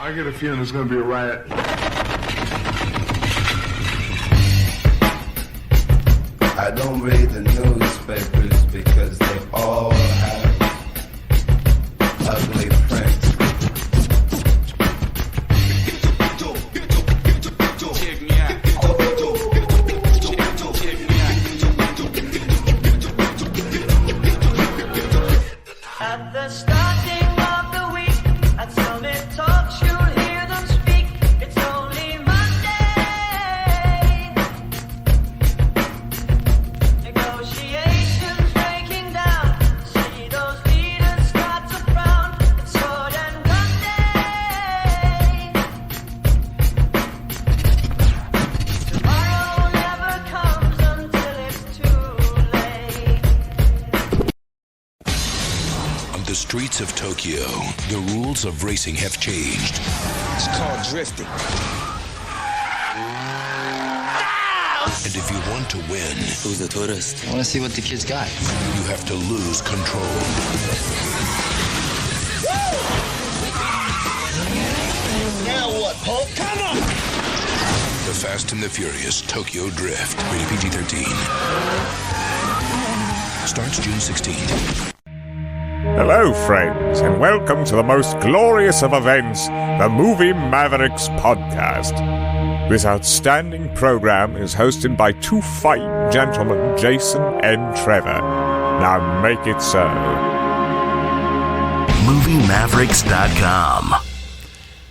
I get a feeling there's going to be a riot. I don't read the newspapers because they all have ugly prints. At the starting of the week, at Summit Talks, you'll hear them speak. It's only Monday. Negotiations breaking down. See those leaders start to frown. It's sword and gun day. Tomorrow never comes until it's too late. On the streets of Tokyo, the rules of racing have changed. It's called drifting. And if you want to win, Who's the tourist? I want to see what the kids got. you have to lose control. Now what, Paul? Come on! The Fast and the Furious Tokyo Drift. Rated PG-13. Starts June 16th. Hello, friends, and welcome to the most glorious of events, the Movie Mavericks podcast. This outstanding program is hosted by two fine gentlemen, Jason and Trevor. Now make it so. MovieMavericks.com.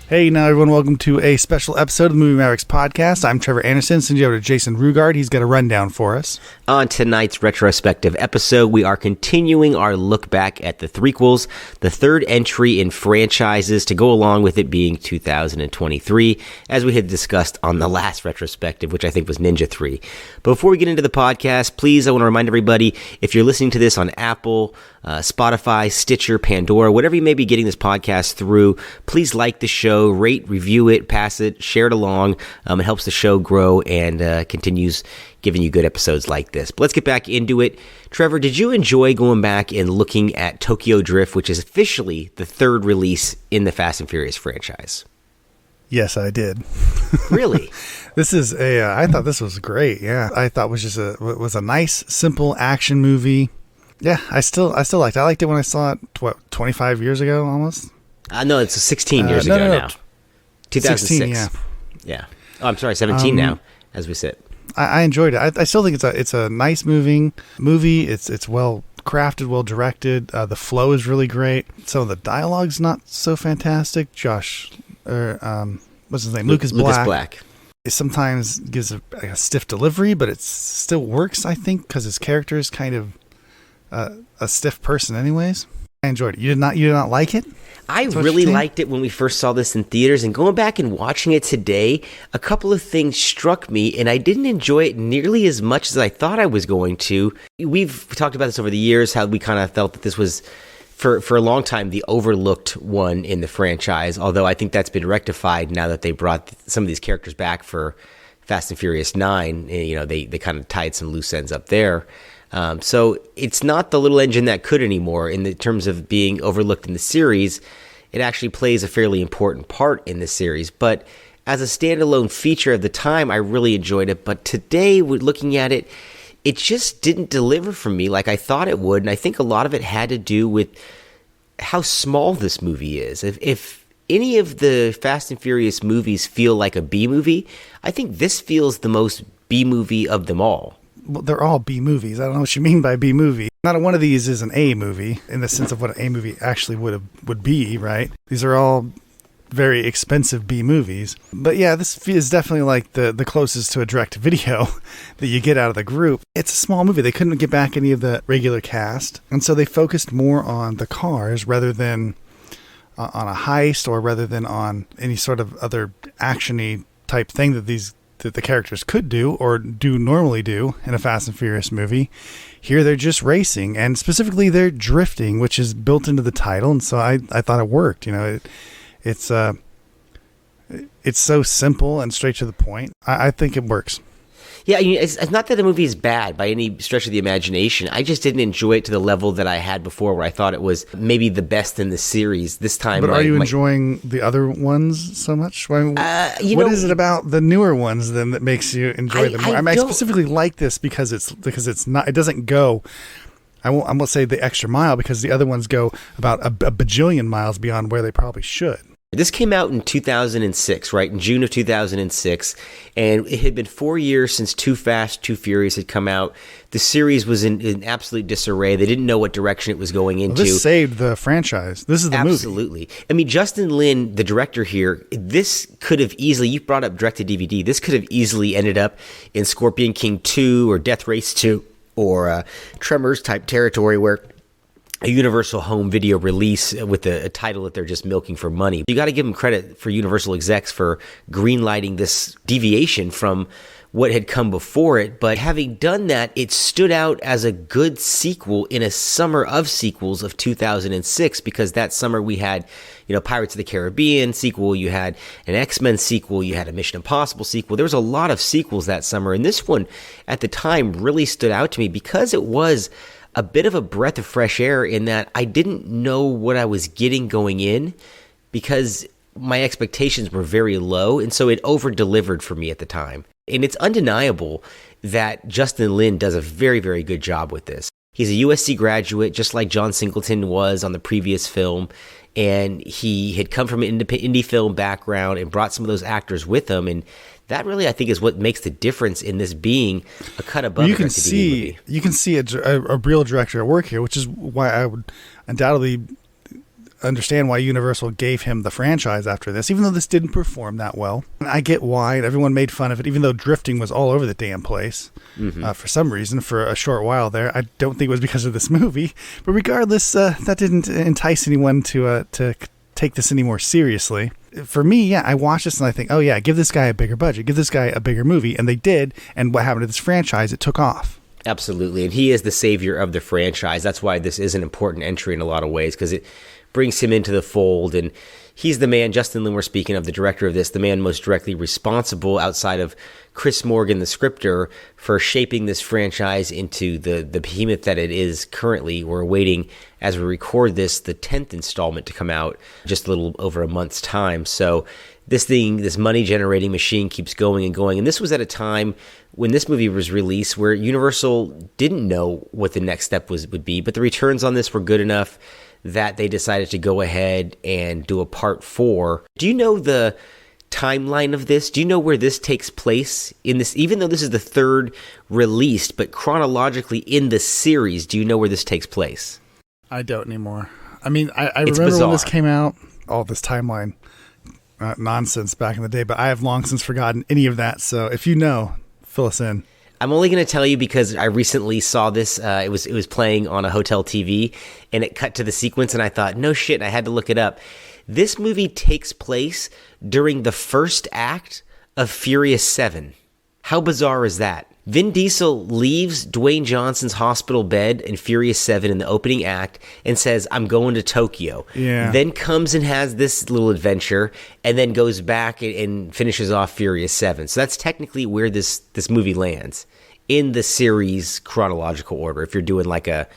Hey, now everyone, welcome to a special episode of the Movie Mavericks podcast. I'm Trevor Anderson. Send you over to Jason Rugard. He's got a rundown for us. On tonight's retrospective episode, we are continuing our look back at the threequels, the third entry in franchises to go along with it being 2023, as we had discussed on the last retrospective, which I think was Ninja 3. Before we get into the podcast, please, I want to remind everybody, if you're listening to this on Apple, Spotify, Stitcher, Pandora, whatever you may be getting this podcast through, please like the show, rate, review it, pass it, share it along. It helps the show grow and continues giving you good episodes like this. But let's get back into it. Trevor, did you enjoy going back and looking at Tokyo Drift, which is officially the third release in the Fast and Furious franchise? Yes, I did. Really? This is I thought this was great. Yeah, I thought it was just was a nice, simple action movie. Yeah, I still liked it. I liked it when I saw it, 25 years ago almost? No, it's 16 years ago now. 2006. 16, yeah. Oh, I'm sorry, 17 now, as we sit. I enjoyed it. I still think it's a nice movie. It's well crafted, well directed. The flow is really great. Some of the dialogue's not so fantastic. What's his name? Lucas Black. It sometimes gives a stiff delivery, but it still works, I think, because his character is kind of a stiff person anyways. I enjoyed it. You did not like it? I really liked it when we first saw this in theaters, and going back and watching it today, a couple of things struck me, and I didn't enjoy it nearly as much as I thought I was going to. We've talked about this over the years, how we kind of felt that this was, for a long time, the overlooked one in the franchise, although I think that's been rectified now that they brought some of these characters back for Fast and Furious 9. You know, they kind of tied some loose ends up there. So it's not the little engine that could anymore in the terms of being overlooked in the series. It actually plays a fairly important part in the series, but as a standalone feature of the time, I really enjoyed it. But today, looking at it, it just didn't deliver for me like I thought it would. And I think a lot of it had to do with how small this movie is. If any of the Fast and Furious movies feel like a B movie, I think this feels the most B movie of them all. Well, they're all B movies. I don't know what you mean by B movie. Not one of these is an A movie in the sense of what an A movie actually would be, right? These are all very expensive B movies. But yeah, this is definitely like the closest to a direct video that you get out of the group. It's a small movie. They couldn't get back any of the regular cast, and so they focused more on the cars rather than on a heist, or rather than on any sort of other action-y type thing that the characters could do or do normally do in a Fast and Furious movie. Here they're just racing, and specifically they're drifting, which is built into the title, and so I thought it worked. You know, it's so simple and straight to the point. I think it works. Yeah, it's not that the movie is bad by any stretch of the imagination. I just didn't enjoy it to the level that I had before, where I thought it was maybe the best in the series. This time, but are you enjoying the other ones so much? What is it about the newer ones then that makes you enjoy them more? I specifically like this because it's not. It doesn't go. I won't say the extra mile, because the other ones go about a bajillion miles beyond where they probably should. This came out in 2006, right? In June of 2006. And it had been 4 years since Too Fast, Too Furious had come out. The series was in absolute disarray. They didn't know what direction it was going into. Well, this saved the franchise. This is the movie. Absolutely. I mean, Justin Lin, the director here, this could have easily, you brought up direct-to-DVD, this could have easily ended up in Scorpion King 2 or Death Race 2 or Tremors type territory, where a Universal home video release with a title that they're just milking for money. You got to give them credit for Universal execs for greenlighting this deviation from what had come before it. But having done that, it stood out as a good sequel in a summer of sequels of 2006, because that summer we had, Pirates of the Caribbean sequel, you had an X-Men sequel, you had a Mission Impossible sequel. There was a lot of sequels that summer, and this one at the time really stood out to me because it was a bit of a breath of fresh air, in that I didn't know what I was getting going in, because my expectations were very low, and so it over-delivered for me at the time. And it's undeniable that Justin Lin does a very, very good job with this. He's a USC graduate, just like John Singleton was on the previous film, and he had come from an indie film background and brought some of those actors with him, and that really, I think, is what makes the difference in this being a cut above a direct-to-DVD movie. You can see a real director at work here, which is why I would undoubtedly understand why Universal gave him the franchise after this, even though this didn't perform that well. I get why everyone made fun of it, even though drifting was all over the damn place for some reason for a short while there. I don't think it was because of this movie, but regardless, that didn't entice anyone to take this any more seriously. For me, I watched this and I think, oh yeah, give this guy a bigger budget, give this guy a bigger movie, and they did. And what happened to this franchise? It took off. Absolutely, and he is the savior of the franchise. That's why this is an important entry in a lot of ways, because it brings him into the fold, and he's the man, Justin Lin, we're speaking of, the director of this, the man most directly responsible outside of Chris Morgan, the scripter, for shaping this franchise into the behemoth that it is currently. We're awaiting, as we record this, the 10th installment to come out just a little over a month's time. So this money-generating machine keeps going and going. And this was at a time when this movie was released where Universal didn't know what the next step would be, but the returns on this were good enough that they decided to go ahead and do a part 4. Do you know the timeline of this? Do you know where this takes place in this, even though this is the third released, but chronologically in the series, do you know where this takes place? I don't anymore. I mean, I remember when this came out, all this timeline nonsense back in the day, but I have long since forgotten any of that. So if you know, fill us in. I'm only going to tell you because I recently saw this. It was playing on a hotel TV, and it cut to the sequence, and I thought, no shit, and I had to look it up. This movie takes place during the first act of Furious 7. How bizarre is that? Vin Diesel leaves Dwayne Johnson's hospital bed in Furious 7 in the opening act and says, I'm going to Tokyo. Yeah. Then comes and has this little adventure and then goes back and finishes off Furious 7. So that's technically where this movie lands in the series chronological order, if you're doing like a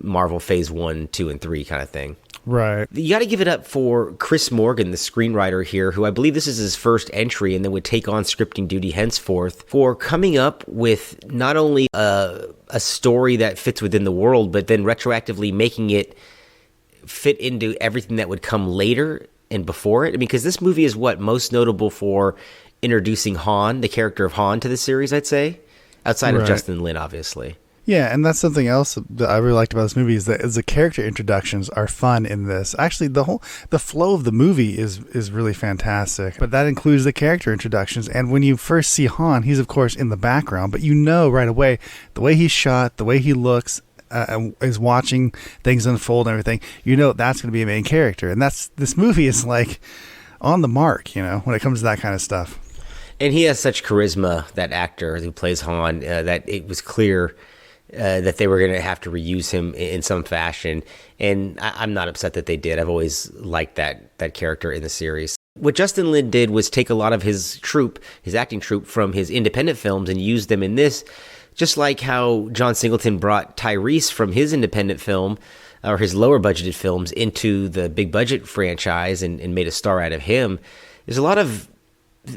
Marvel Phase 1, 2, and 3 kind of thing. Right. You got to give it up for Chris Morgan, the screenwriter here, who I believe this is his first entry and then would take on scripting duty henceforth, for coming up with not only a story that fits within the world, but then retroactively making it fit into everything that would come later and before it. I mean, because this movie is what most notable for introducing Han, the character of Han, to the series, I'd say, outside of Justin Lin, obviously. Yeah, and that's something else that I really liked about this movie is that the character introductions are fun in this. Actually, the flow of the movie is really fantastic, but that includes the character introductions. And when you first see Han, he's of course in the background, but you know right away the way he's shot, the way he looks, is watching things unfold and everything. You know that's going to be a main character, and this movie is like on the mark, when it comes to that kind of stuff. And he has such charisma, that actor who plays Han, that it was clear that they were going to have to reuse him in some fashion. And I'm not upset that they did. I've always liked that character in the series. What Justin Lin did was take a lot of his acting troupe from his independent films and use them in this, just like how John Singleton brought Tyrese from his independent film or his lower budgeted films into the big budget franchise and made a star out of him. There's a lot of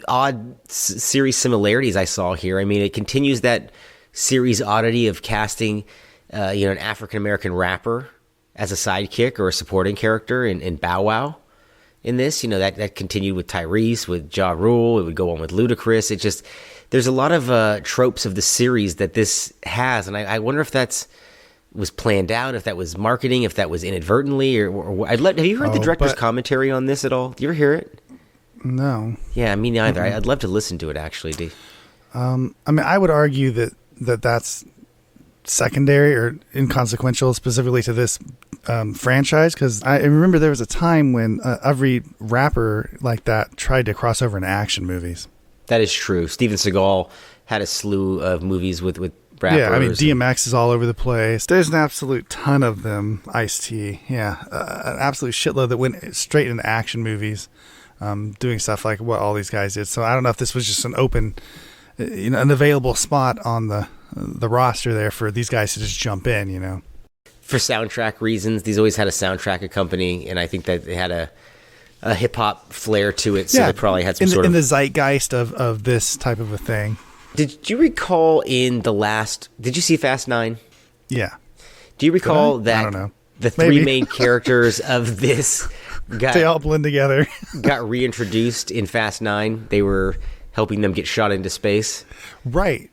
odd series similarities I saw here. I mean, it continues that series oddity of casting, an African-American rapper as a sidekick or a supporting character in Bow Wow. In this, that continued with Tyrese, with Ja Rule. It would go on with Ludacris. There's a lot of tropes of the series that this has, and I wonder if was planned out, if that was marketing, if that was inadvertently, or have you heard the director's commentary on this at all? Do you ever hear it? No. Yeah, me neither. I'd love to listen to it, actually, D. I would argue that's secondary or inconsequential specifically to this franchise, because I remember there was a time when every rapper like that tried to cross over into action movies. That is true. Steven Seagal had a slew of movies with rappers. Yeah, I mean, DMX is all over the place. There's an absolute ton of them. Ice-T, yeah, an absolute shitload that went straight into action movies, doing stuff like what all these guys did. So I don't know if this was just an open, an available spot on the roster there for these guys to just jump in, For soundtrack reasons, these always had a soundtrack accompanying, and I think that they had a hip-hop flair to it, so they probably had some in the zeitgeist of this type of a thing. Did you recall did you see Fast 9? Yeah. Do you recall that I don't know. The three main characters of this they all blend together. got reintroduced in Fast 9? They were helping them get shot into space. Right.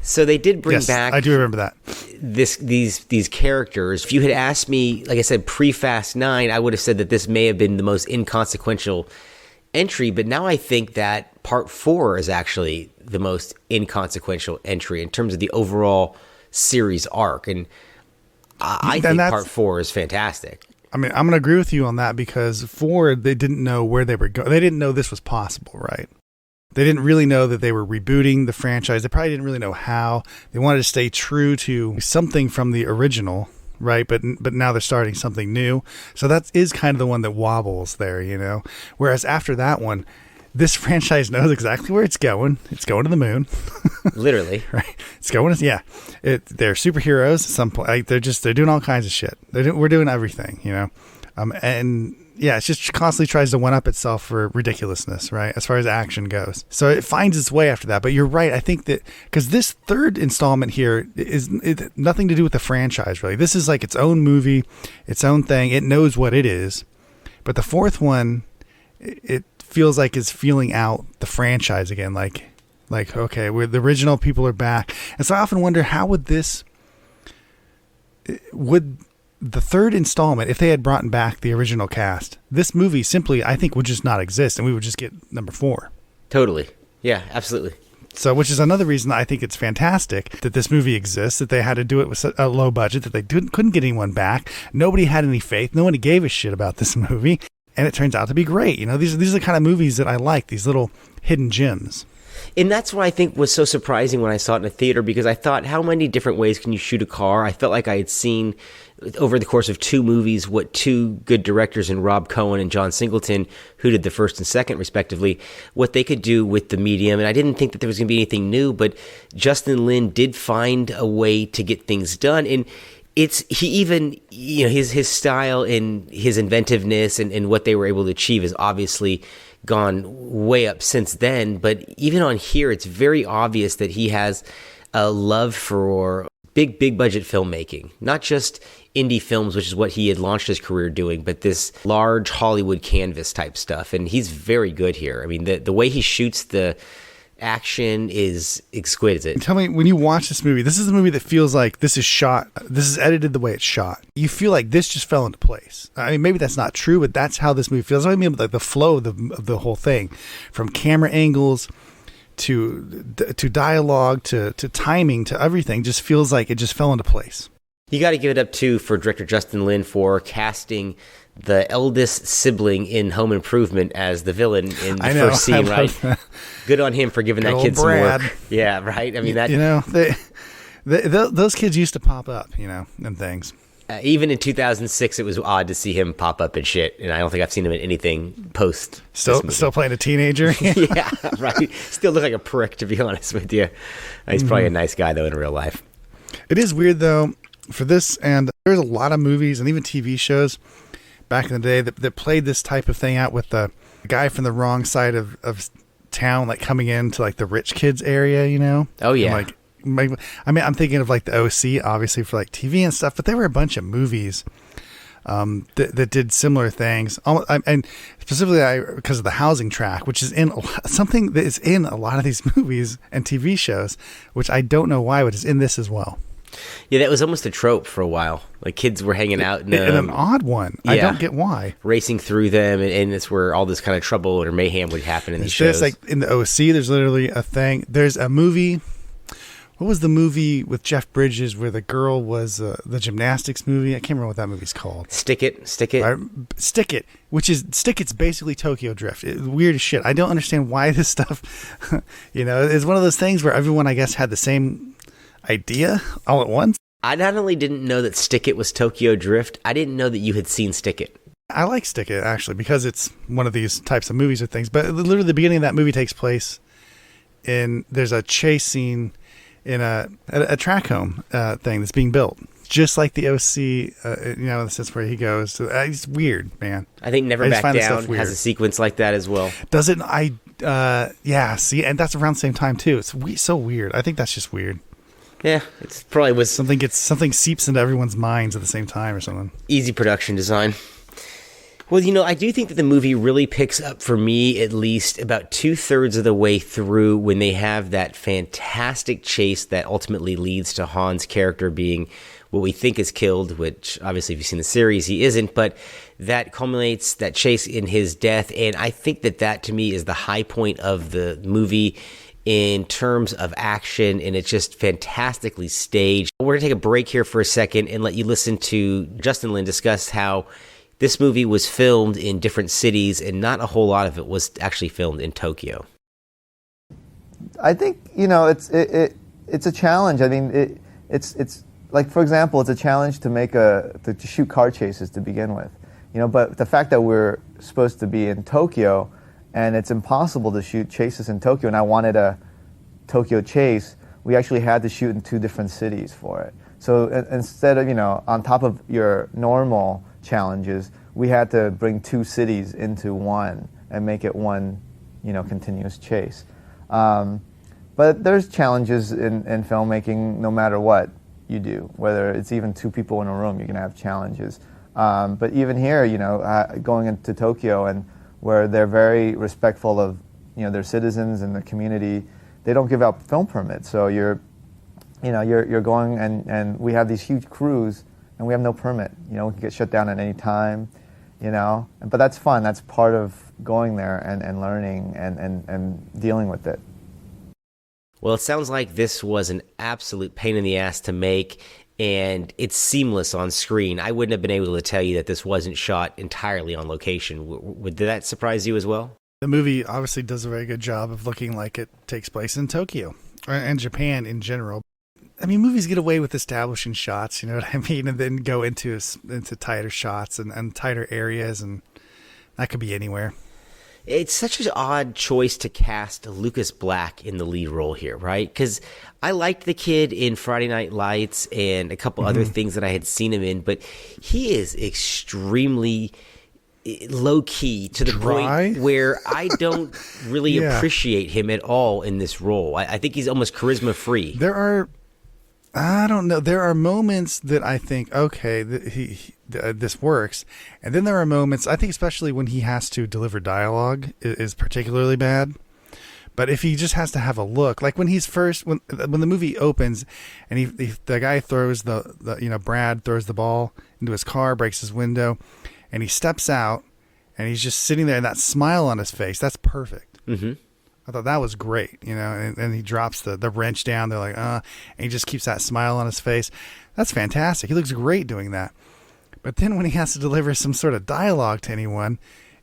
So they did bring back. I do remember that. These characters. If you had asked me, like I said, pre-Fast 9, I would have said that this may have been the most inconsequential entry. But now I think that Part 4 is actually the most inconsequential entry in terms of the overall series arc, and I think Part 4 is fantastic. I mean, I'm going to agree with you on that, because 4, they didn't know where they were going. They didn't know this was possible, right? They didn't really know that they were rebooting the franchise. They probably didn't really know how. They wanted to stay true to something from the original, right? But now they're starting something new. So that is kind of the one that wobbles there, Whereas after that one, this franchise knows exactly where it's going. It's going to the moon. Literally. Right. It's going to, yeah. They're superheroes at some point. They're doing all kinds of shit. We're doing everything, and yeah, it just constantly tries to one-up itself for ridiculousness, right, as far as action goes. So it finds its way after that. But you're right. I think that because this third installment here is nothing to do with the franchise, really. This is like its own movie, its own thing. It knows what it is. But the fourth one, it feels like it's feeling out the franchise again. Like okay, the original people are back. And so I often wonder, how would the third installment, if they had brought back the original cast, this movie simply, I think, would just not exist, and we would just get number 4. Totally. Yeah, absolutely. So, which is another reason I think it's fantastic that this movie exists, that they had to do it with a low budget, that they couldn't get anyone back. Nobody had any faith. Nobody gave a shit about this movie, and it turns out to be great. These are the kind of movies that I like, these little hidden gems. And that's what I think was so surprising when I saw it in a theater, because I thought, how many different ways can you shoot a car? I felt like I had seen over the course of 2 movies what 2 good directors in Rob Cohen and John Singleton, who did the first and second respectively, what they could do with the medium. And I didn't think that there was going to be anything new, but Justin Lin did find a way to get things done. And his style and his inventiveness and what they were able to achieve is obviously gone way up since then. But even on here, it's very obvious that he has a love for big budget filmmaking, not just indie films, which is what he had launched his career doing, but this large Hollywood canvas type stuff. And he's very good here. I mean, the way he shoots the action is exquisite. Tell me, when you watch this movie, this is a movie that feels like this is edited the way it's shot. You feel like this just fell into place. I mean, maybe that's not tran, but that's how this movie feels. I mean, like the flow of the whole thing, from camera angles to dialogue to timing to everything, just feels like it just fell into place. You got to give it up too for director Justin Lin for casting the eldest sibling in Home Improvement as the villain in the first scene, right? Good on him for giving that kid some work. Yeah, right. I mean, that those kids used to pop up, and things. Even in 2006, it was odd to see him pop up in shit, and I don't think I've seen him in anything post. Still playing a teenager. Yeah, right. Still look like a prick, to be honest with you. He's probably a nice guy though in real life. It is weird though for this, and there's a lot of movies and even TV shows back in the day that played this type of thing out with the guy from the wrong side of town, like coming into like the rich kids area, you know? Oh yeah. And, I'm thinking of like the OC, obviously for like TV and stuff, but there were a bunch of movies that did similar things. And specifically because of the housing track, which is in something that is in a lot of these movies and TV shows, which I don't know why, but is in this as well. Yeah, that was almost a trope for a while. Like kids were hanging out in an odd one. Yeah. I don't get why. Racing through them, and it's where all this kind of trouble or mayhem would happen in these shows. Like in the OC, there's literally a thing. There's a movie. What was the movie with Jeff Bridges where the girl was the gymnastics movie? I can't remember what that movie's called. Stick It. Right? Stick It, It's basically Tokyo Drift. It's weird as shit. I don't understand why this stuff, it's one of those things where everyone, I guess, had the same idea all at once. I not only didn't know that Stick It was Tokyo Drift, I didn't know that you had seen Stick It. I like Stick It, actually, because it's one of these types of movies or things. But literally the beginning of that movie takes place there's a chase scene in a track home thing that's being built, just like the OC. In the sense where he goes to, it's weird, man. I think Never Back Down has a sequence like that as well. Does it? Yeah. See, and that's around the same time too. It's so weird. I think that's just weird. Yeah, it's probably was something seeps into everyone's minds at the same time or something. Easy production design. Well, I do think that the movie really picks up, for me at least, about 2/3 of the way through when they have that fantastic chase that ultimately leads to Han's character being what we think is killed, which obviously if you've seen the series, he isn't, but that culminates that chase in his death. And I think that to me is the high point of the movie in terms of action, and it's just fantastically staged. We're going to take a break here for a second and let you listen to Justin Lin discuss how this movie was filmed in different cities, and not a whole lot of it was actually filmed in Tokyo. I think it's a challenge. I mean, it's like, for example, it's a challenge to shoot car chases to begin with. But the fact that we're supposed to be in Tokyo, and it's impossible to shoot chases in Tokyo, and I wanted a Tokyo chase, we actually had to shoot in 2 different cities for it. So instead of on top of your normal challenges, we had to bring 2 cities into one and make it one, continuous chase. But there's challenges in filmmaking no matter what you do, whether it's even 2 people in a room, you can have challenges. But even here, going into Tokyo, and where they're very respectful of their citizens and the community, they don't give out film permits. So you're going, and we have these huge crews, and we have no permit. We can get shut down at any time, But that's fun. That's part of going there and learning and dealing with it. Well, it sounds like this was an absolute pain in the ass to make, and it's seamless on screen. I wouldn't have been able to tell you that this wasn't shot entirely on location. Did that surprise you as well? The movie obviously does a very good job of looking like it takes place in Tokyo and Japan in general. I mean, movies get away with establishing shots, you know what I mean, and then go into tighter shots and tighter areas, and that could be anywhere. It's such an odd choice to cast Lucas Black in the lead role here, right? Because I liked the kid in Friday Night Lights and a couple other things that I had seen him in, but he is extremely low-key to the point where I don't really appreciate him at all in this role. I think he's almost charisma-free. I don't know. There are moments that I think, okay, this works. And then there are moments, I think especially when he has to deliver dialogue is particularly bad. But if he just has to have a look, like when the movie opens and the guy throws Brad throws the ball into his car, breaks his window, and he steps out and he's just sitting there and that smile on his face, that's perfect. Mm-hmm. I thought that was great, and he drops the wrench down. They're like, and he just keeps that smile on his face. That's fantastic. He looks great doing that. But then when he has to deliver some sort of dialogue to anyone,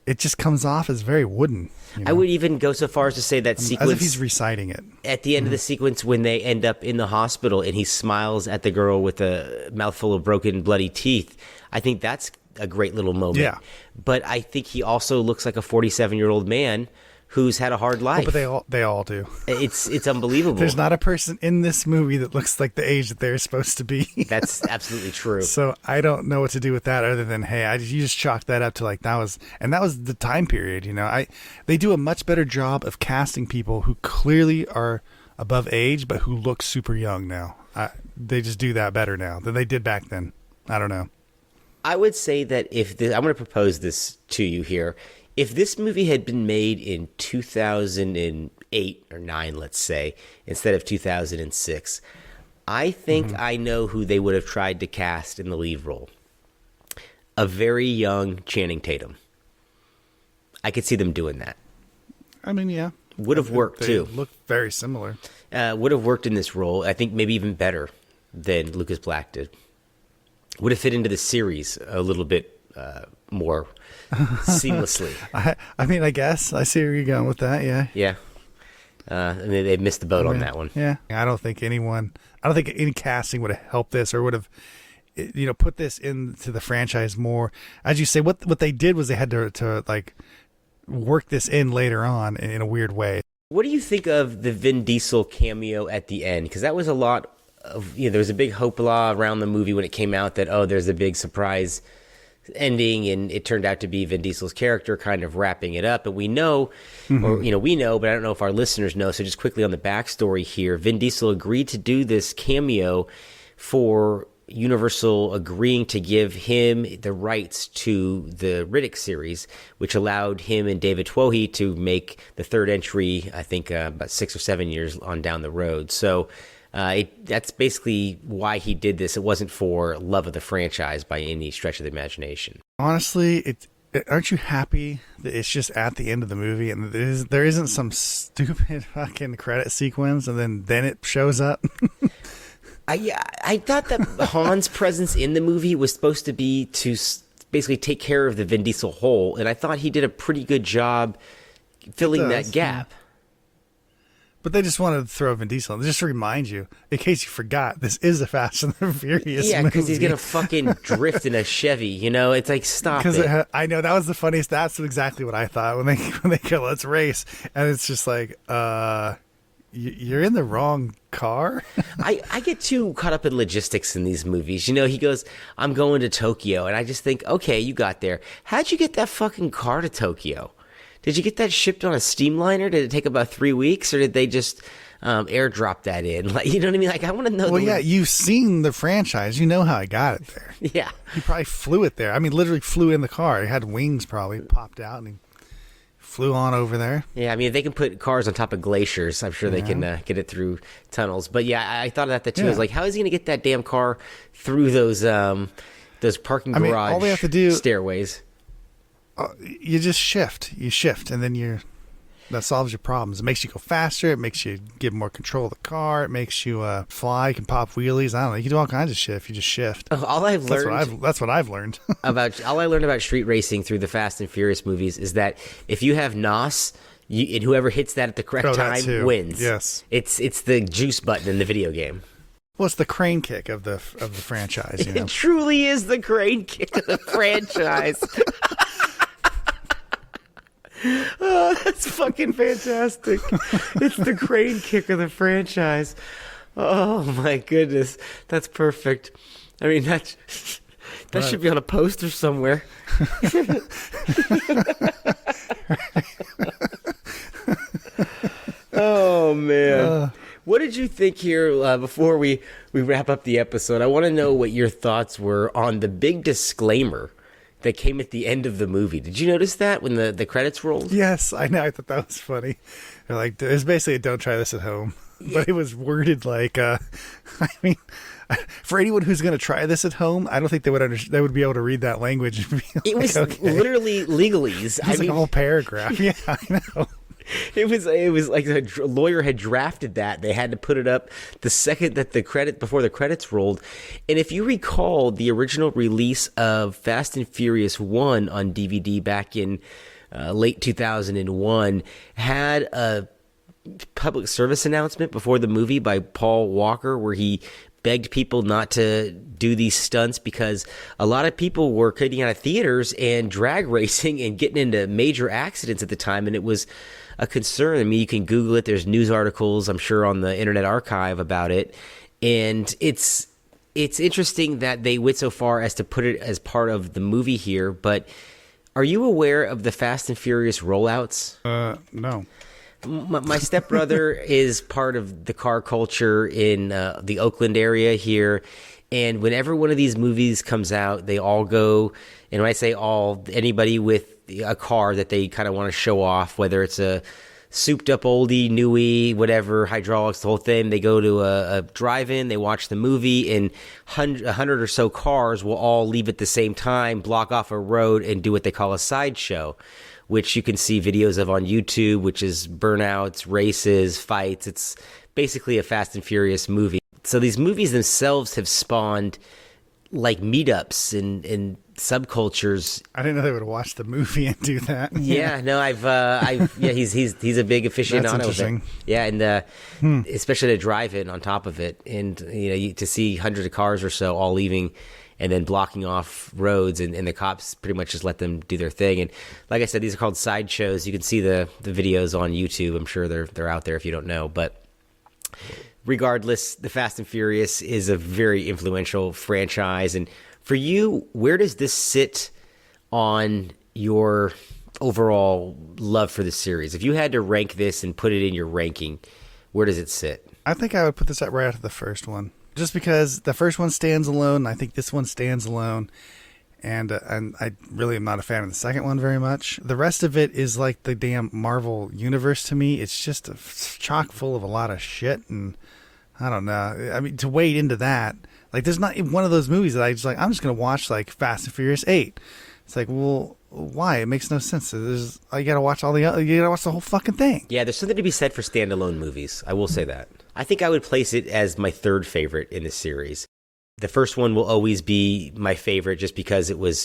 it just comes off as very wooden. I would even go so far as to say that sequence, as if he's reciting it. At the end of the sequence when they end up in the hospital and he smiles at the girl with a mouthful of broken, bloody teeth, I think that's a great little moment. Yeah. But I think he also looks like a 47-year-old man who's had a hard life. But they all do. It's unbelievable. There's not a person in this movie that looks like the age that they're supposed to be. That's absolutely true. So I don't know what to do with that other than, hey, you just chalked that up to like that was the time period. You know, they do a much better job of casting people who clearly are above age but who look super young now. They just do that better now than they did back then. I don't know. I would say that I'm going to propose this to you here. If this movie had been made in 2008 or 9, let's say, instead of 2006, I think I know who they would have tried to cast in the lead role. A very young Channing Tatum. I could see them doing that. I mean, yeah. Would have worked, they too. Look very similar. Would have worked in this role. I think maybe even better than Lucas Black did. Would have fit into the series a little bit more seamlessly. I mean, I guess I see where you're going with that. Yeah. Yeah. And they missed the boat on that one. Yeah. I don't think any casting would have helped this or would have, put this into the franchise more. As you say, what they did was they had to like work this in later on in a weird way. What do you think of the Vin Diesel cameo at the end? Because that was a lot of, there was a big hoopla around the movie when it came out that, there's a big surprise ending, and it turned out to be Vin Diesel's character kind of wrapping it up. And we know, we know, but I don't know if our listeners know. So just quickly on the backstory here, Vin Diesel agreed to do this cameo for Universal agreeing to give him the rights to the Riddick series, which allowed him and David Twohy to make the third entry, I think, about 6 or 7 years on down the road. So that's basically why he did this. It wasn't for love of the franchise by any stretch of the imagination. Honestly, aren't you happy that it's just at the end of the movie and there isn't some stupid fucking credit sequence and then it shows up? I thought that Han's presence in the movie was supposed to be to basically take care of the Vin Diesel hole, and I thought he did a pretty good job filling that gap. Yeah. But they just wanted to throw Vin Diesel. Just to remind you, in case you forgot, this is a Fast and the Furious Yeah, because he's movie. going to fucking drift in a Chevy, It's like, stop it. I know, that was the funniest. That's exactly what I thought when they go, let's race. And it's just like, you're in the wrong car. I get too caught up in logistics in these movies. He goes, I'm going to Tokyo. And I just think, okay, you got there. How'd you get that fucking car to Tokyo? Did you get that shipped on a steamliner? Did it take about 3 weeks? Or did they just airdrop that in? Like, you know what I mean? Like, I want to know. Well, yeah, you've seen the franchise. You know how I got it there. Yeah. He probably flew it there. I mean, literally flew in the car. He had wings probably popped out and he flew on over there. Yeah, I mean, if they can put cars on top of glaciers, I'm sure they can get it through tunnels. But yeah, I thought about that too. I was like, how is he going to get that damn car through those parking garage all they have to do, stairways? You just shift. You shift, and then that solves your problems. It makes you go faster. It makes you give more control of the car. It makes you fly. You can pop wheelies. I don't know. You can do all kinds of shit if you just shift. That's what I've learned. All I learned about street racing through the Fast and Furious movies is that if you have NOS, and whoever hits that at the correct time wins. Yes, it's the juice button in the video game. Well, it's the crane kick of the franchise. It truly is the crane kick of the franchise. Oh, that's fucking fantastic. It's the crane kick of the franchise. Oh my goodness. That's perfect. I mean, that should be on a poster somewhere. Oh man. What did you think here before we wrap up the episode? I want to know what your thoughts were on the big disclaimer that came at the end of the movie. Did you notice that when the credits rolled? Yes, I know. I thought that was funny. They're like, it's basically a don't try this at home. But it was worded like, I mean, for anyone who's going to try this at home, I don't think they would be able to read that language. And be like, it was literally legalese. It was like a whole paragraph. Yeah, I know. It was like a lawyer had drafted that. They had to put it up the second that before the credits rolled. And if you recall the original release of Fast and Furious 1 on DVD back in late 2001, had a public service announcement before the movie by Paul Walker where he begged people not to do these stunts because a lot of people were getting out of theaters and drag racing and getting into major accidents at the time, and it was a concern. I mean, you can Google it. There's news articles, I'm sure, on the Internet Archive about it, and it's interesting that they went so far as to put it as part of the movie here. But are you aware of the Fast and Furious rollouts? No. My stepbrother is part of the car culture in the Oakland area here. And whenever one of these movies comes out, they all go, and when I say all, anybody with a car that they kind of want to show off, whether it's a souped up oldie, newie, whatever, hydraulics, the whole thing, they go to a drive-in, they watch the movie, and 100 or so cars will all leave at the same time, block off a road, and do what they call a sideshow, which you can see videos of on YouTube, which is burnouts, races, fights. It's basically a Fast and Furious movie. So these movies themselves have spawned like meetups and subcultures. I didn't know they would watch the movie and do that. Yeah, no, he's a big aficionado. That's interesting. Of it. Yeah, and especially to drive-in on top of it, and to see hundreds of cars or so all leaving and then blocking off roads, and the cops pretty much just let them do their thing. And like I said, these are called sideshows. You can see the videos on YouTube. I'm sure they're out there if you don't know. But regardless, the Fast and Furious is a very influential franchise. And for you, where does this sit on your overall love for the series? If you had to rank this and put it in your ranking, where does it sit? I think I would put this at right after the first one. Just because the first one stands alone, I think this one stands alone, and I really am not a fan of the second one very much. The rest of it is like the damn Marvel universe to me. It's just chock full of a lot of shit, and I don't know. I mean, to wade into that, like, there's not one of those movies that I'm just gonna watch like Fast and Furious 8. It's like, well, why? It makes no sense. You gotta watch you gotta watch the whole fucking thing. Yeah, there's something to be said for standalone movies. I will say that. I think I would place it as my third favorite in the series. The first one will always be my favorite just because it was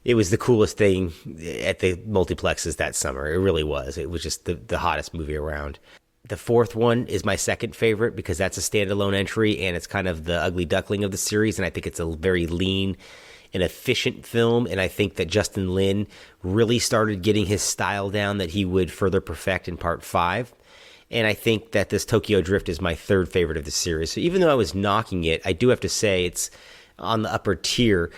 the coolest thing at the multiplexes that summer. It really was. It was just the hottest movie around. The fourth one is my second favorite because that's a standalone entry and it's kind of the ugly duckling of the series, and I think it's a very lean and efficient film, and I think that Justin Lin really started getting his style down that he would further perfect in part 5. And I think that this Tokyo Drift is my third favorite of the series. So even though I was knocking it, I do have to say it's on the upper tier.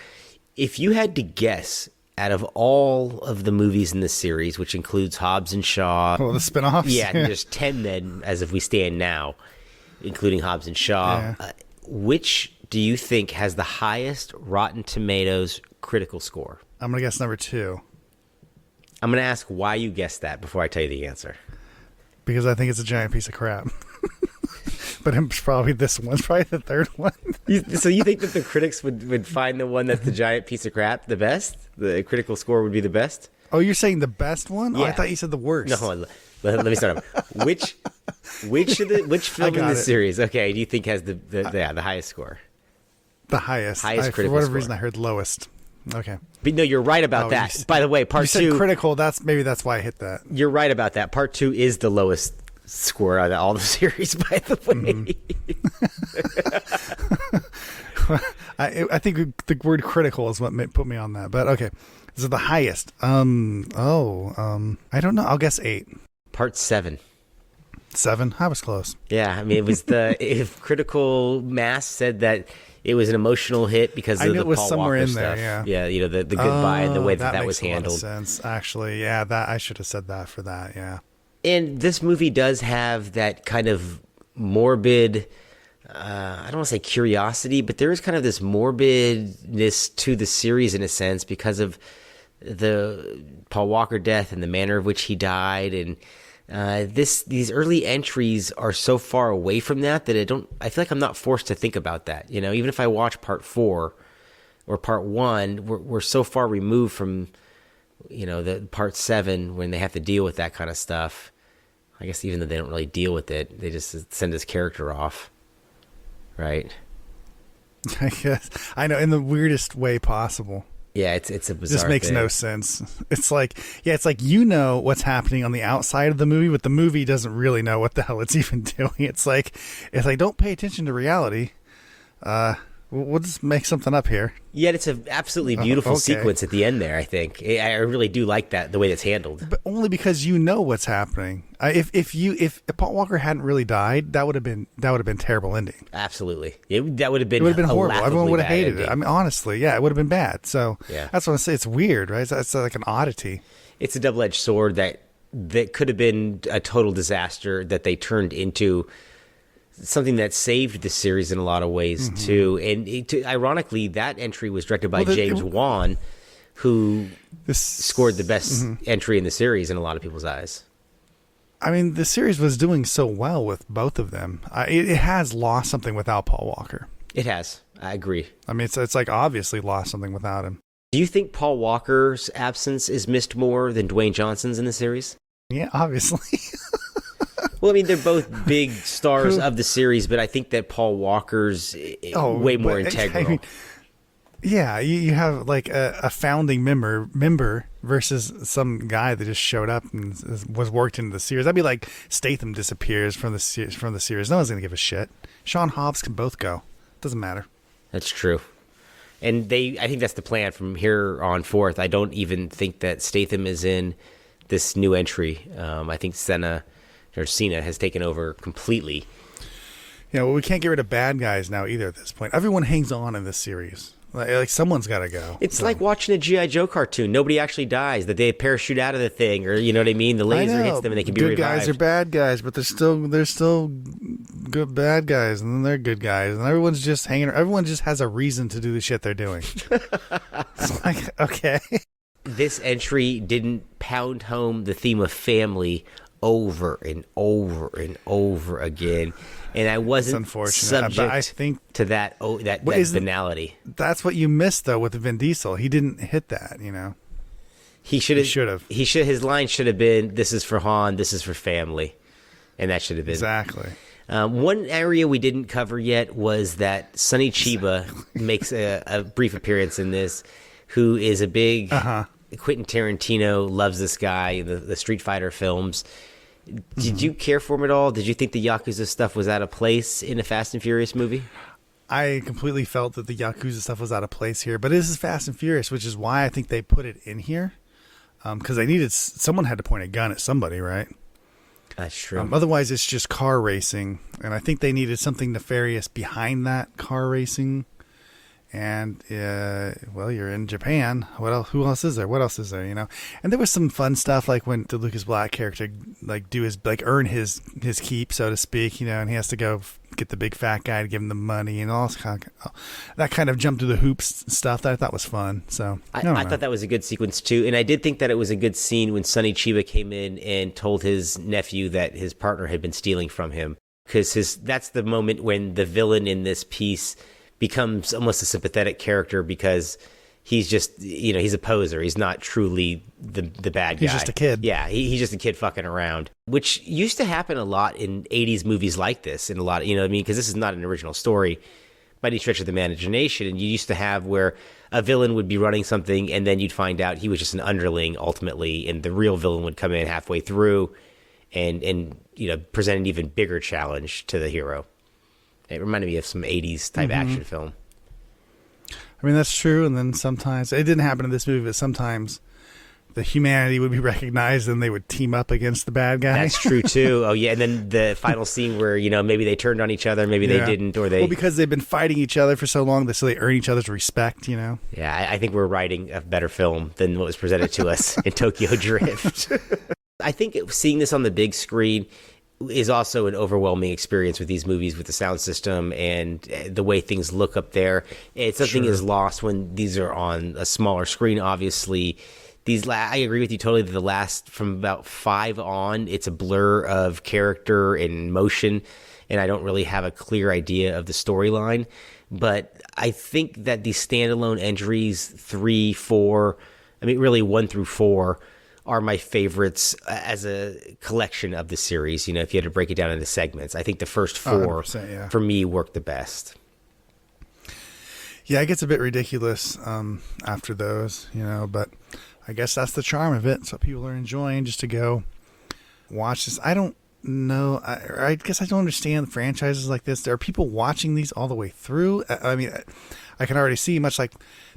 If you had to guess, out of all of the movies in the series, which includes Hobbs and Shaw... Well, the spin-offs? Yeah, there's 10 then, as if we stand now, including Hobbs and Shaw. Yeah. Which do you think has the highest Rotten Tomatoes critical score? I'm going to guess number 2. I'm going to ask why you guessed that before I tell you the answer. Because I think it's a giant piece of crap. But it's probably this one. It's probably the third one. So you think that the critics would find the one that's the giant piece of crap the best? The critical score would be the best? Oh, you're saying the best one? Yeah. Oh, I thought you said the worst. No, let me start over. Which film in the series, okay, do you think has the highest score? The highest. Highest critical for whatever score. reason, I heard lowest. Okay. But no, you're right about that. By the way, part you said 2... critical, that's why I hit that. You're right about that. Part 2 is the lowest score out of all the series, by the way. I think the word critical is what put me on that. But okay. So the highest. I don't know. I'll guess 8. Part 7. 7? I was close. Yeah, I mean, it was if Critical Mass said that it was an emotional hit because of the it was Paul somewhere Walker in stuff. there, yeah. Yeah, the goodbye and the way that was makes a lot of handled. sense, actually. Yeah, that I should have said that for that, yeah. And this movie does have that kind of morbid, I don't want to say curiosity, but there is kind of this morbidness to the series in a sense because of the Paul Walker death and the manner of which he died. And these early entries are so far away from that I feel like I'm not forced to think about that. You know, even if I watch part 4 or part 1, we're so far removed from, the part 7 when they have to deal with that kind of stuff. I guess even though they don't really deal with it, they just send his character off. Right? I guess. I know, in the weirdest way possible. Yeah, it's a bizarre Just makes thing. no sense. It's like, you know what's happening on the outside of the movie, but the movie doesn't really know what the hell it's even doing. It's like don't pay attention to reality. We'll just make something up here. Yet it's an absolutely beautiful Okay. sequence at the end there, I think. I really do like that, the way that's handled. But only because you know what's happening. If Paul Walker hadn't really died, that would have been terrible ending. Absolutely. That would have been It would have been a horrible. laughably Everyone would have bad hated ending. it. I mean, honestly, yeah, it would have been bad. So Yeah. that's what I say. It's weird, right? It's like an oddity. It's a double-edged sword that could have been a total disaster that they turned into something that saved the series in a lot of ways too. And ironically, that entry was directed by James Wan, who scored the best entry in the series in a lot of people's eyes. I mean, the series was doing so well with both of them. It has lost something without Paul Walker. It has. I agree. I mean, it's like obviously lost something without him. Do you think Paul Walker's absence is missed more than Dwayne Johnson's in the series? Yeah, obviously. Well, I mean, they're both big stars of the series, but I think that Paul Walker's way more integral. I mean, yeah, you have like a founding member versus some guy that just showed up and was worked into the series. That'd be like Statham disappears from the series. No one's gonna give a shit. Sean Hobbs can both go. Doesn't matter. That's true. And I think that's the plan from here on forth. I don't even think that Statham is in this new entry. I think Cena has taken over completely. Yeah, well, we can't get rid of bad guys now either at this point. Everyone hangs on in this series. Like someone's got to go. It's like watching a G.I. Joe cartoon. Nobody actually dies. That they parachute out of the thing, or you know what I mean? The laser hits them and they can be good revived. guys are bad guys, but there's still good bad guys, and then they're good guys, and everyone's just hanging. Everyone just has a reason to do the shit they're doing. It's like, okay. This entry didn't pound home the theme of family over and over and over again, and I wasn't unfortunate, subject but I think to that banality. That's what you missed though with Vin Diesel. He didn't hit that, you know. He should have. His line should have been, "This is for Han. This is for family," and that should have been exactly. One area we didn't cover yet was that Sonny Chiba makes a brief appearance in this, who is a big Quentin Tarantino loves this guy, the Street Fighter films. Did you care for him at all? Did you think the Yakuza stuff was out of place in a Fast and Furious movie? I completely felt that the Yakuza stuff was out of place here, but this is Fast and Furious, which is why I think they put it in here, because they needed someone had to point a gun at somebody, right? That's true. Otherwise, it's just car racing, and I think they needed something nefarious behind that car racing. And well, you're in Japan. What else? Who else is there? What else is there? You know. And there was some fun stuff, like when the Lucas Black character earn his keep, so to speak. You know, and he has to go get the big fat guy to give him the money and all that kind of jump through the hoops stuff that I thought was fun. So I thought that was a good sequence too, and I did think that it was a good scene when Sonny Chiba came in and told his nephew that his partner had been stealing from him, because that's the moment when the villain in this piece becomes almost a sympathetic character, because he's just, he's a poser. He's not truly the bad guy. He's just a kid. Yeah, he's just a kid fucking around, which used to happen a lot in 80s movies like this, and a lot, because this is not an original story by any stretch of the imagination. And you used to have where a villain would be running something, and then you'd find out he was just an underling ultimately, and the real villain would come in halfway through and present an even bigger challenge to the hero. It reminded me of some 80s type action film. I mean, that's true. And then sometimes, it didn't happen in this movie, but sometimes the humanity would be recognized and they would team up against the bad guy. That's true, too. Oh, yeah. And then the final scene where, maybe they turned on each other, maybe they didn't, or they... Well, because they've been fighting each other for so long, so they earn each other's respect, Yeah, I think we're writing a better film than what was presented to us in Tokyo Drift. I think seeing this on the big screen is also an overwhelming experience with these movies, with the sound system and the way things look up there. Something is lost when these are on a smaller screen, obviously. I agree with you totally that the last, from about 5 on, it's a blur of character and motion, and I don't really have a clear idea of the storyline. But I think that these standalone entries, 3, 4, really 1 through 4, are my favorites as a collection of the series. If you had to break it down into segments, I think the first 4 for me worked the best. Yeah, it gets a bit ridiculous after those, but I guess that's the charm of it. So people are enjoying just to go watch this. I don't know. I guess I don't understand franchises like this. There are people watching these all the way through. I mean, I can already see, much like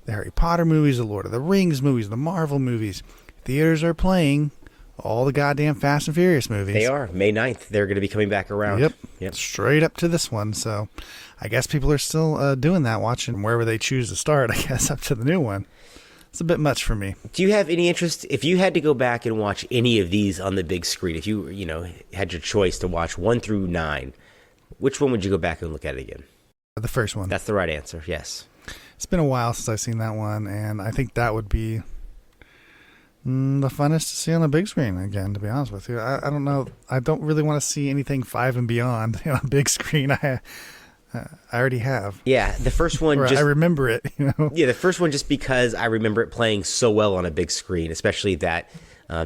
the Harry Potter movies, the Lord of the Rings movies, the Marvel movies. Theaters are playing all the goddamn Fast and Furious movies. They are. May 9th, they're going to be coming back around. Yep. Straight up to this one. So I guess people are still doing that, watching wherever they choose to start, I guess, up to the new one. It's a bit much for me. Do you have any interest, if you had to go back and watch any of these on the big screen, if you had your choice to watch 1 through 9, which one would you go back and look at again? The first one. That's the right answer, yes. It's been a while since I've seen that one, and I think that would be the funnest to see on a big screen again, to be honest with you. I don't know. I don't really want to see anything 5 and beyond on a big screen. I already have. Yeah, the first one I remember it, Yeah, the first one just because I remember it playing so well on a big screen, especially that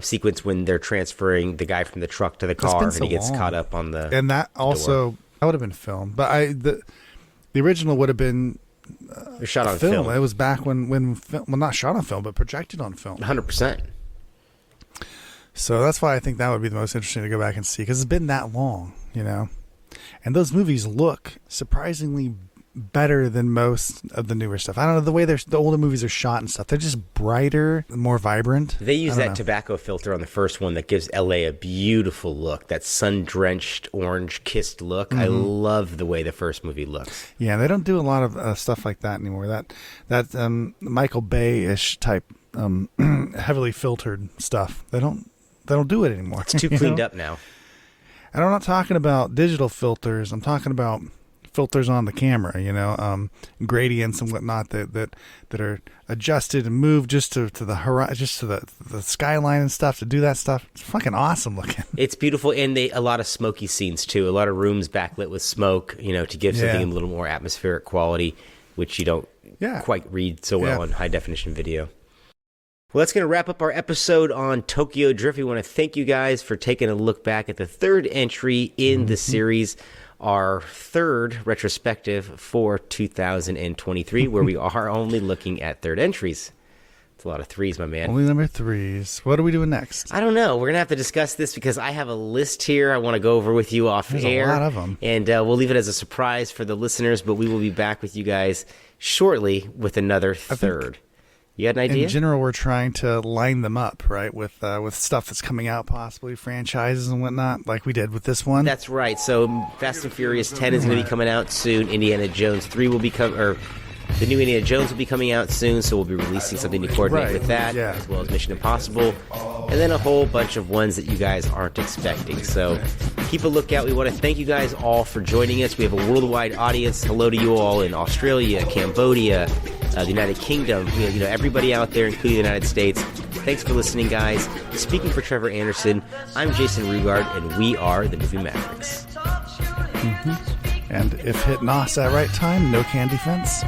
sequence when they're transferring the guy from the truck to the car and he gets caught up on the And that also, that would have been filmed. But the original would have been shot on film. It was back when well, not shot on film, but projected on film. 100%. So that's why I think that would be the most interesting to go back and see, because it's been that long, And those movies look surprisingly better than most of the newer stuff. I don't know, the way the older movies are shot and stuff. They're just brighter, more vibrant. They use that tobacco filter on the first one that gives LA a beautiful look, that sun-drenched, orange-kissed look. Mm-hmm. I love the way the first movie looks. Yeah, they don't do a lot of stuff like that anymore. That Michael Bay-ish type heavily filtered stuff. They don't do it anymore. It's too cleaned up now. And I'm not talking about digital filters. I'm talking about filters on the camera, gradients and whatnot that are adjusted and moved just to the horizon, just to the skyline and stuff. To do that stuff, it's fucking awesome looking. It's beautiful, and a lot of smoky scenes too. A lot of rooms backlit with smoke, to give something a little more atmospheric quality, which you don't quite read so well on high definition video. Well, that's going to wrap up our episode on Tokyo Drift. We want to thank you guys for taking a look back at the third entry in the series, our third retrospective for 2023, where we are only looking at third entries. It's a lot of threes, my man. Only number threes. What are we doing next? I don't know. We're going to have to discuss this because I have a list here I want to go over with you off There's air. a lot of them. And we'll leave it as a surprise for the listeners, but we will be back with you guys shortly with another third. You had an idea? In general, we're trying to line them up, right, with stuff that's coming out, possibly franchises and whatnot, like we did with this one. That's right. So Fast and Furious 10 is going to be coming out soon. Indiana Jones 3 will be the new Indiana Jones will be coming out soon, so we'll be releasing something to coordinate with that, as well as Mission Impossible, and then a whole bunch of ones that you guys aren't expecting. So keep a lookout. We want to thank you guys all for joining us. We have a worldwide audience. Hello to you all in Australia, Cambodia, the United Kingdom, everybody out there, including the United States. Thanks for listening, guys. Speaking for Trevor Anderson, I'm Jason Rugard, and we are the Movie Mavericks. And if hit NOS at right time, no can defense.